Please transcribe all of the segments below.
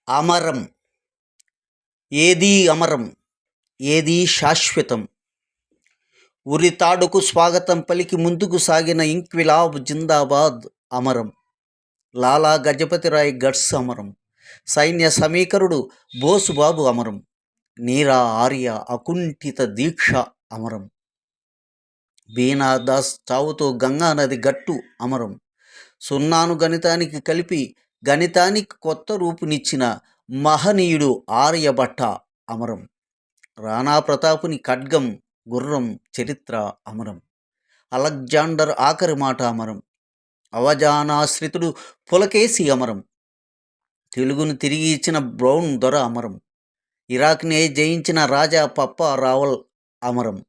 అమరం. ఏదీ అమరం, ఏదీ శాశ్వతం. ఉరితాడుకు స్వాగతం పలికి ముందుకు సాగిన ఇంక్విలాబ్ జిందాబాద్ అమరం. లాలా గజపతిరాయ్ గడ్స్ అమరం. సైన్య సమీకరుడు బోసుబాబు అమరం. నీరా ఆర్య అకుంఠిత దీక్ష అమరం. బీనాదాస్ చావుతో గంగానది గట్టు అమరం. సున్నాను గణితానికి కలిపి గణితానికి కొత్త రూపునిచ్చిన మహనీయుడు ఆర్యభట్ట అమరం. రాణా ప్రతాపుని ఖడ్గం గుర్రం చరిత్ర అమరం. అలెగ్జాండర్ ఆఖరి మాట అమరం. అవజానాశ్రితుడు పులకేసి అమరం. తెలుగును తిరిగి ఇచ్చిన బ్రౌన్ దొర అమరం. ఇరాక్నే జయించిన రాజా పప్పా రావల్ అమరం.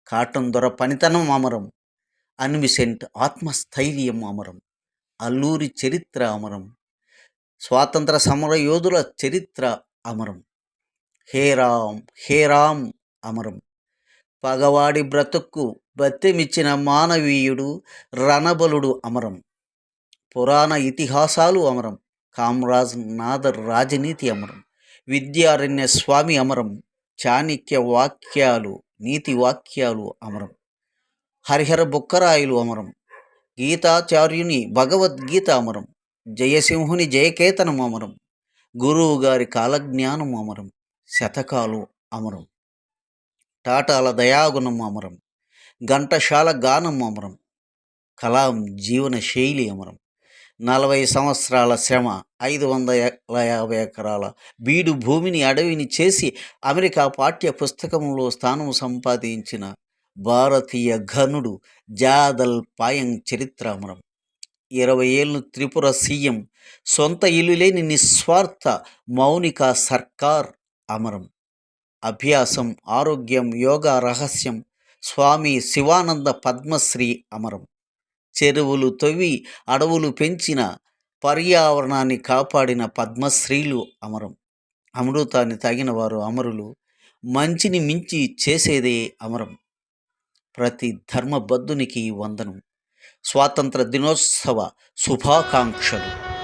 కాటన్ దొర పనితనం అమరం. అన్విసెంట్ ఆత్మస్థైర్యం అమరం. అల్లూరి చరిత్ర అమరం. స్వాతంత్ర సమర యోధుల చరిత్ర అమరం. హే రామ్ హే రామ్ అమరం. పగవాడి బ్రతుక్కు బత్తెమిచ్చిన మానవీయుడు రణబలుడు అమరం. పురాణ ఇతిహాసాలు అమరం. కామ్రాజ్ నాదర్ రాజనీతి అమరం. విద్యారణ్య స్వామి అమరం. చాణక్య వాక్యాలు నీతి వాక్యాలు అమరం. హరిహర బుక్కరాయలు అమరం. గీతాచార్యుని భగవద్గీత అమరం. జయసింహుని జయకేతనం అమరం. గురువు గారి కాలజ్ఞానం అమరం. శతకాలు అమరం. టాటాల దయాగుణం అమరం. ఘంటశాల గానం అమరం. కలాం జీవన శైలి అమరం. 40 సంవత్సరాల శ్రమ, 550 ఎకరాల బీడు భూమిని అడవిని చేసి అమెరికా పాఠ్య పుస్తకంలో స్థానం సంపాదించిన భారతీయ ఘనుడు జాదల్ పాయంగ్ చరిత్ర అమరం. 20 ఏళ్ళు త్రిపుర సీఎం, సొంత ఇల్లు లేని నిస్వార్థ మౌనిక సర్కార్ అమరం. అభ్యాసం, ఆరోగ్యం, యోగా రహస్యం స్వామి శివానంద పద్మశ్రీ అమరం. చెరువులు తవ్వి అడవులు పెంచిన, పర్యావరణాన్ని కాపాడిన పద్మశ్రీలు అమరం. అమృతాన్ని తాగిన వారు అమరులు. మంచిని మించి చేసేదే అమరం. ప్రతి ధర్మబద్ధునికి వందనం. స్వాతంత్ర దినోత్సవ శుభాకాంక్షలు.